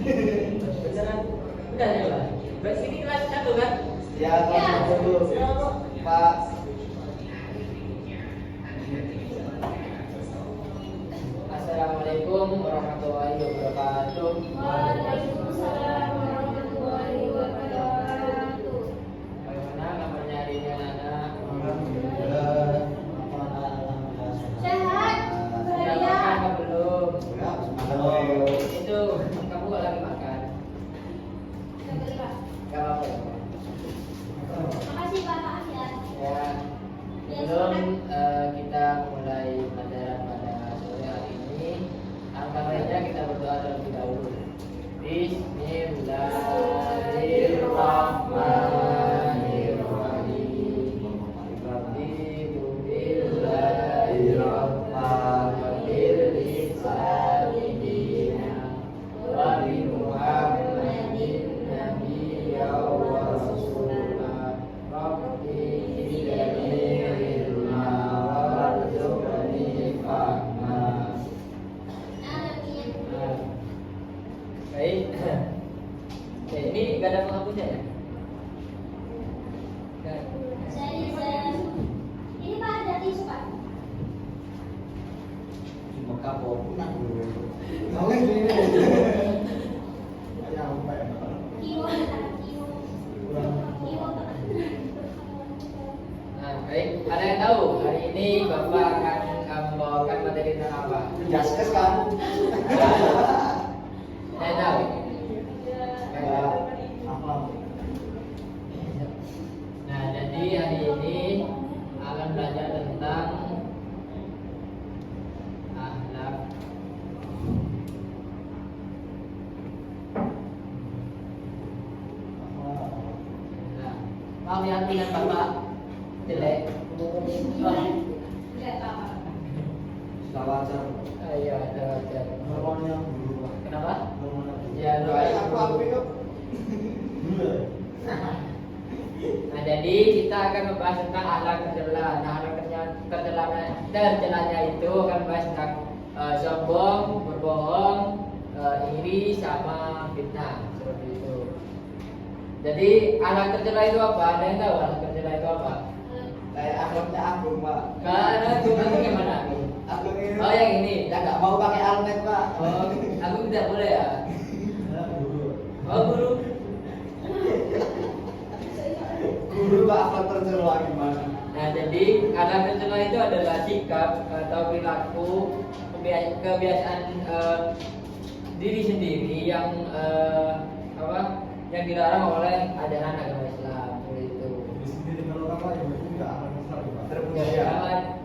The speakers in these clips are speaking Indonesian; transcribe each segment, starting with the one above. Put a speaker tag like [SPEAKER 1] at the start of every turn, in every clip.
[SPEAKER 1] Beneran? Udah ya lah. Berarti ini kelas 1 kan?
[SPEAKER 2] Ya, kelas 1 Pak.
[SPEAKER 1] Assalamualaikum warahmatullahi wabarakatuh.
[SPEAKER 3] Waalaikumsalam warahmatullahi wabarakatuh.
[SPEAKER 1] Bagaimana kabarnya hari ini anak-anak?
[SPEAKER 2] Alhamdulillah.
[SPEAKER 3] Sehat,
[SPEAKER 1] Sudah makan
[SPEAKER 3] bahagia.
[SPEAKER 1] apa belum?
[SPEAKER 2] Halo.
[SPEAKER 1] Itu kamu lagi makan? Gak apa-apa.
[SPEAKER 3] Makasih Pak, maaf ya.
[SPEAKER 1] Ya, sebelum kita mulai pelajaran pada sore hari ini, alangkah baiknya kita berdoa terlebih dahulu. Bismillahirrahmanirrahim. Baik. Oke, ini gak ada penghapusnya ya? Nggak.
[SPEAKER 3] Saya. Ini Pak ada tisu Pak. Kiwo, kiwo. Kiwo Pak.
[SPEAKER 1] Nah, baik. Ada yang tahu hari ini Bapak akan membawakan materi tentang apa?
[SPEAKER 2] Jaskes kan?
[SPEAKER 1] Saya tahu. Nah, jadi hari ini akan belajar tentang akhlak. Nah, mau lihat dengan Bapak jelek?
[SPEAKER 3] Enggak apa-apa.
[SPEAKER 1] Iya, ada wajar. Kenapa? Ya,
[SPEAKER 2] Ya,
[SPEAKER 1] doain.
[SPEAKER 2] aku itu.
[SPEAKER 1] Nah, jadi kita akan membahas tentang akhlak tercela. Nah, akhlak tercelanya itu akan membahas tentang sombong, berbohong, iri, sama fitnah, seperti itu. Jadi akhlak tercela itu apa? Ada yang tahu akhlak tercela itu apa?
[SPEAKER 2] Kayak akhlaknya aku, Pak.
[SPEAKER 1] Karena itu nanti gimana?
[SPEAKER 2] Aku ini.
[SPEAKER 1] Oh, yang ini.
[SPEAKER 2] Ya nggak mau pakai almet, Pak.
[SPEAKER 1] Oh, aku tidak boleh ya. Oh, guru.
[SPEAKER 2] Guru Pak, akhlak tercela gimana?
[SPEAKER 1] Nah, jadi akhlak tercela itu adalah sikap atau perilaku kebiasaan diri sendiri yang apa? Yang dilarang oleh ajaran agama Islam, seperti itu.
[SPEAKER 2] Terpunya.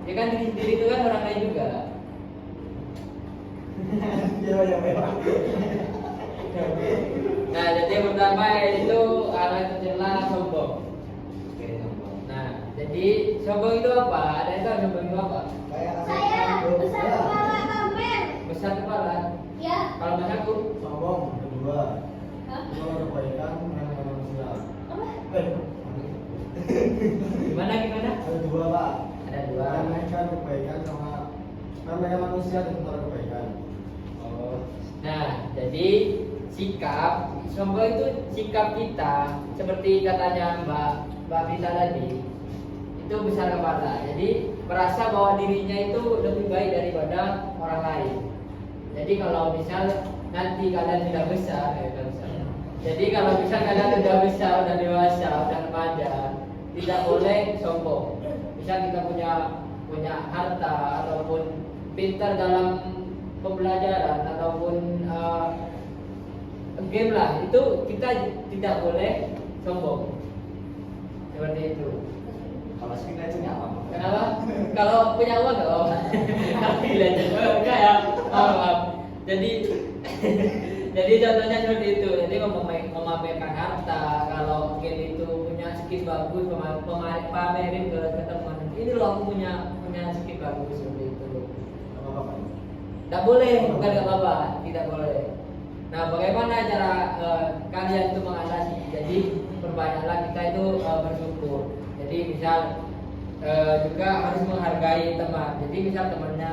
[SPEAKER 1] Ya kan diri sendiri itu kan orang lain juga. Nah, jadi yang pertama yaitu akhlak tercela sombong. Nah, jadi sombong itu apa? Ada yang tahu sombong itu apa?
[SPEAKER 3] Saya besar kepala pamer.
[SPEAKER 1] Besar kepala.
[SPEAKER 3] Ya.
[SPEAKER 1] Kalau Mas aku,
[SPEAKER 2] Sombong kedua.
[SPEAKER 3] Hah?
[SPEAKER 2] Kedua kebaikan dengan manusia.
[SPEAKER 3] Apa?
[SPEAKER 1] gimana?
[SPEAKER 2] Ada dua, Pak.
[SPEAKER 1] Ada dua.
[SPEAKER 2] Meremehkan kebaikan sama meremehkan manusia dan tentara kebaikan.
[SPEAKER 1] Oh. Nah, jadi sikap sombong itu sikap kita seperti katanya Mbak Vita tadi itu besar kepala. Jadi merasa bahwa dirinya itu lebih baik daripada orang lain. Jadi kalau misal nanti kalian sudah besar, jadi kalau misal kalian sudah besar, sudah dewasa, sudah remaja, tidak boleh sombong. Misal kita punya harta ataupun pintar dalam pembelajaran ataupun game lah, itu kita tidak boleh sombong seperti itu.
[SPEAKER 2] Kalau skin aja nggak apa-apa.
[SPEAKER 1] Kenapa? Kalau punya uang nggak apa-apa. Tapi belajar enggak ya. Maaf. Jadi contohnya seperti itu. Jadi memamerkan harta. Kalau game itu punya skin bagus, pamerin ke teman. Ini loh aku punya skin bagus seperti itu.
[SPEAKER 2] Apa-apa.
[SPEAKER 1] Tidak boleh, bukan nggak apa-apa, tidak boleh. Nah, bagaimana cara kalian itu mengatasi? Jadi perbanyaklah kita itu bersyukur. Jadi misal juga harus menghargai teman. Jadi misal temannya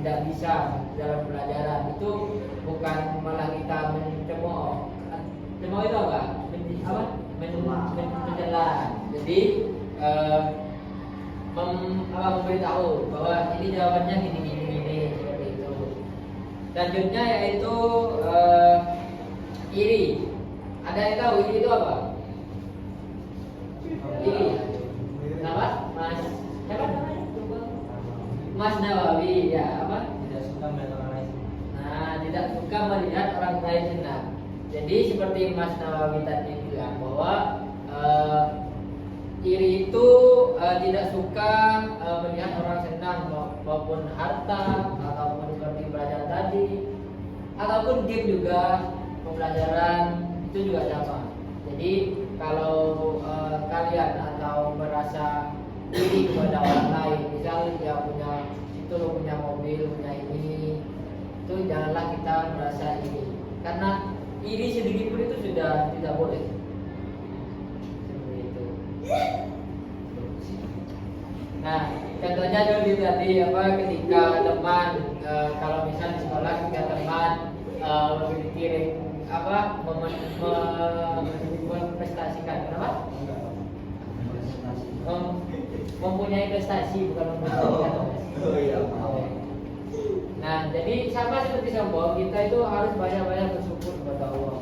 [SPEAKER 1] tidak bisa dalam pelajaran itu bukan malah kita mencemooh. Cemooh itu apa? Mencela. Jadi memberitahu bahwa ini jawabannya gini seperti itu. Selanjutnya yaitu iri. Ada yang tahu iri itu apa? Iri. Kenapa? Mas siapa namanya? Mas Nawawi ya apa?
[SPEAKER 2] Tidak suka melihat orang lain.
[SPEAKER 1] Nah, tidak suka melihat orang lain senang. Jadi seperti Mas Nawawi tadi bilang bahwa iri itu tidak suka melihat orang senang maupun harta ataupun seperti belajar tadi ataupun game juga pembelajaran itu juga sama. Jadi kalau kalian atau merasa iri kepada orang lain, misal dia punya itu lo punya mobil, punya ini, itu janganlah kita merasa iri, karena iri sedikit pun itu sudah tidak boleh. Seperti itu. Nah, contohnya seperti tadi apa ketika teman kalau misal di sekolah ketika teman dikirim apa memprestasikan kenapa? Mempunyai prestasi bukan memprestasikan.
[SPEAKER 2] Oh iya.
[SPEAKER 1] Nah, jadi sama seperti sombong, kita itu harus banyak-banyak bersyukur kepada Allah.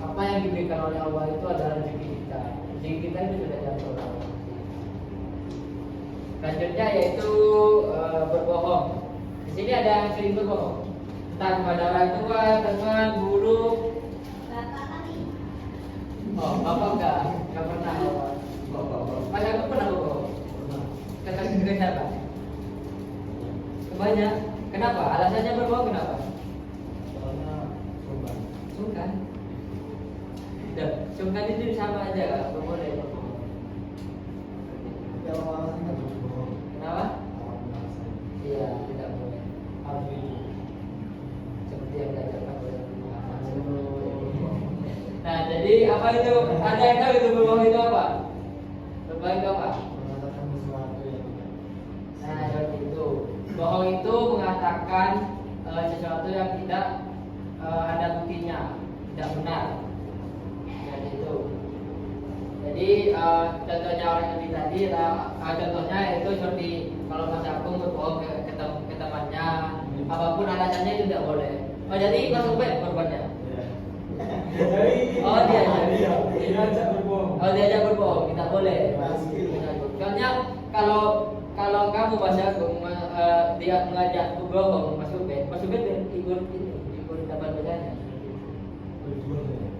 [SPEAKER 1] Apa yang diberikan oleh Allah itu adalah rezeki kita. Rezeki kita itu sudah jatuh oleh Allah. Selanjutnya yaitu berbohong. Di sini ada yang sering berbohong. Entah kepada orang tua, teman, guru.
[SPEAKER 3] Bapak kami.
[SPEAKER 1] Oh, bapak enggak pernah. Mas aku pernah bohong. Kata siapa? Banyak. Kenapa? Alasannya berbohong kenapa?
[SPEAKER 2] Soalnya sungkan.
[SPEAKER 1] Sungkan. Sungkan itu sama aja kan? Boleh berbohong.
[SPEAKER 2] Tapi orang lain kan berbohong.
[SPEAKER 1] Kenapa?
[SPEAKER 2] Orang lain.
[SPEAKER 1] Iya, tidak boleh.
[SPEAKER 2] Harus jujur.
[SPEAKER 1] Seperti yang diajarkan oleh Muhammad SAW. Nah, jadi apa itu? Ada yang tahu itu berbohong itu apa? Berbohong itu apa?
[SPEAKER 2] Mengatakan sesuatu yang tidak.
[SPEAKER 1] Nah, seperti itu. Bohong itu mengatakan sesuatu yang tidak ada buktinya, tidak benar. Seperti itu. Jadi contohnya orang yang tadi, contohnya itu seperti kalau Mas Agung berbohong ke temannya, apapun alasannya itu tidak boleh. Oh, jadi Mas Ubed korbannya? Oh, dia
[SPEAKER 2] ajak berbohong.
[SPEAKER 1] Oh, diajak berbohong, tidak boleh.
[SPEAKER 2] Pasti.
[SPEAKER 1] Soalnya kalau kamu Mas Agung dia mengajak berbohong Mas Ubed ikut dapat bedanya.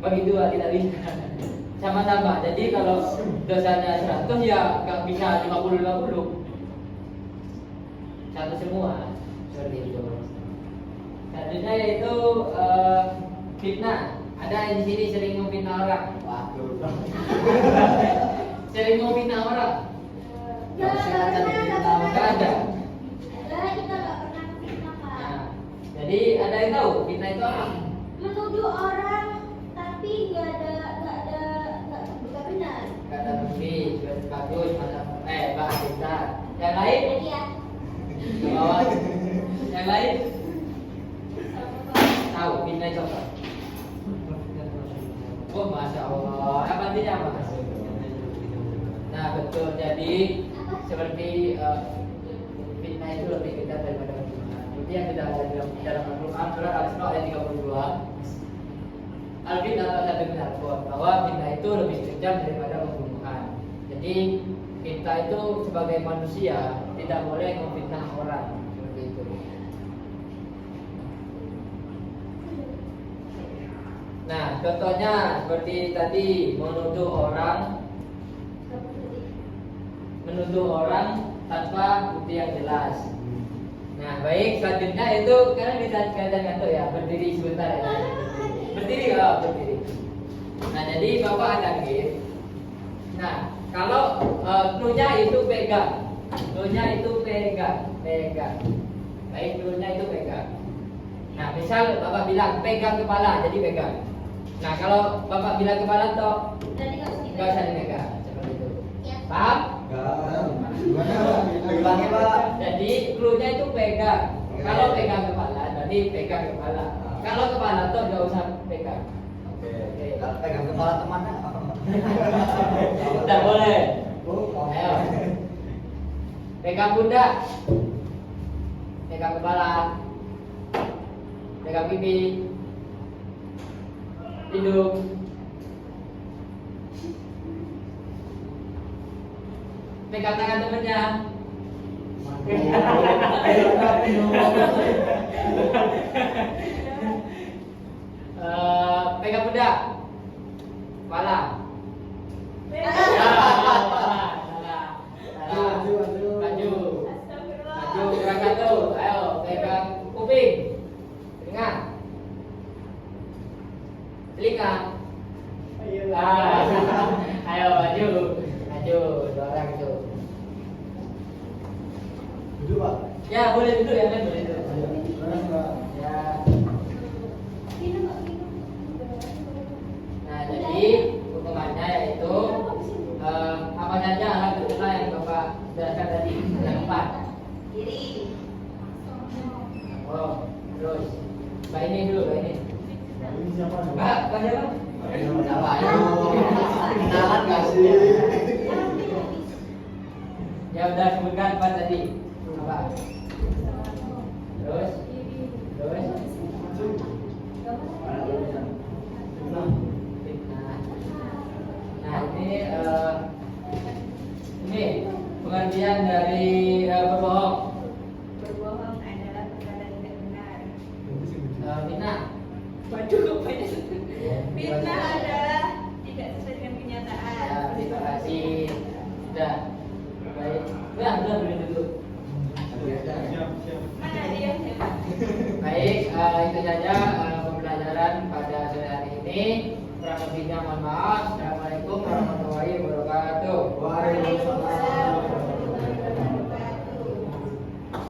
[SPEAKER 1] Bagi dua tidak bisa. Sama-sama. Jadi kalau dosanya 100 ya nggak bisa 50-50. Satu semua. Seperti itu. Selanjutnya yaitu fitnah. Ada yang di sini sering memfitnah orang.
[SPEAKER 2] Waduh.
[SPEAKER 1] Sering memfitnah orang.
[SPEAKER 3] Nggak pernah.
[SPEAKER 1] Nggak ada.
[SPEAKER 3] Ada, kita nggak pernah fitnah, Pak.
[SPEAKER 1] Nah, jadi ada yang tahu fitnah itu apa?
[SPEAKER 3] Menuduh orang tapi nggak benar.
[SPEAKER 1] Nggak ada bukti. Bagus, bahas kita. Yang lain?
[SPEAKER 3] Lagi ya.
[SPEAKER 1] Ke bawah. Yang lain? Tahu fitnah itu apa? Oh, masya Allah. Apa artinya mas? Nah betul. Jadi seperti fitnah itu lebih kejam daripada pembunuhan. Itu yang kita ada dalam Al-Quran surat Al-Isra ayat 32. Al-Fitnah atau satu binarkon bahwa fitnah itu lebih kejam daripada pembunuhan. Jadi kita itu sebagai manusia tidak boleh memfitnah orang seperti itu. Nah, contohnya seperti tadi menuduh orang tanpa bukti yang jelas. Nah, baik, selanjutnya itu kalian bisa kalian ngantuk ya, berdiri sebentar ya. Berdiri kalau berdiri. Nah, jadi Bapak akan gitu. Nah, kalau clue-nya itu pegang. Clue-nya itu pegang. Baik, clue-nya itu pegang. Nah, misal Bapak bilang pegang kepala, jadi pegang. Nah, kalau Bapak bilang kepala toh
[SPEAKER 3] Berarti
[SPEAKER 1] nggak usah dipegang seperti itu.
[SPEAKER 3] Ya.
[SPEAKER 1] Paham?
[SPEAKER 2] Enggak. Gimana? Bilangnya Pak.
[SPEAKER 1] Jadi clue-nya itu pegang. Kalau pegang kepala, berarti pegang kepala. Kalau kepala tuh nggak usah pegang.
[SPEAKER 4] Oke. Kalau pegang kepala temannya.
[SPEAKER 1] Tidak boleh.
[SPEAKER 2] Oh,
[SPEAKER 1] Ayo. Pegang pundak. Pegang kepala. Pegang pipi. Hidung. Pegang tangan temennya. Pegang pundak. Kepala. Maju. Maju kurang satu. Ayo pegang kuping. Telinga. Telinga. Ayo maju. Maju. Dua orang itu.
[SPEAKER 2] duduk Pak.
[SPEAKER 1] Ya boleh duduk ya kan boleh duduk.
[SPEAKER 2] Terus Pak.
[SPEAKER 1] Ya.
[SPEAKER 3] Minum, Pak, minum.
[SPEAKER 1] Nah jadi hukumannya yaitu apa saja alat bergerak yang Bapak jelaskan tadi. Ada 4.
[SPEAKER 3] Kiri.
[SPEAKER 1] Oh, terus Mbak ini dulu, Mbak ini.
[SPEAKER 2] Nah, ini siapa nih?
[SPEAKER 1] Mbak siapa?
[SPEAKER 4] Siapa? Kenalan nggak sih?
[SPEAKER 1] Ya udah sebutkan apa tadi? Apa? Terus? Nah ini pengertian dari berbohong.
[SPEAKER 5] Berbohong adalah perkara tidak benar.
[SPEAKER 1] Fitnah.
[SPEAKER 5] Waduh, banyak. Fitnah adalah tidak sesuai dengan kenyataan.
[SPEAKER 1] Ya, terima kasih. Sudah. Baik. Udah boleh duduk.
[SPEAKER 2] Siap, siap.
[SPEAKER 5] Mana dia?
[SPEAKER 1] Baik, itu saja pembelajaran pada sore hari ini. Kurang lebihnya mohon maaf. Assalamualaikum warahmatullahi wabarakatuh.
[SPEAKER 2] Waalaikumsalam.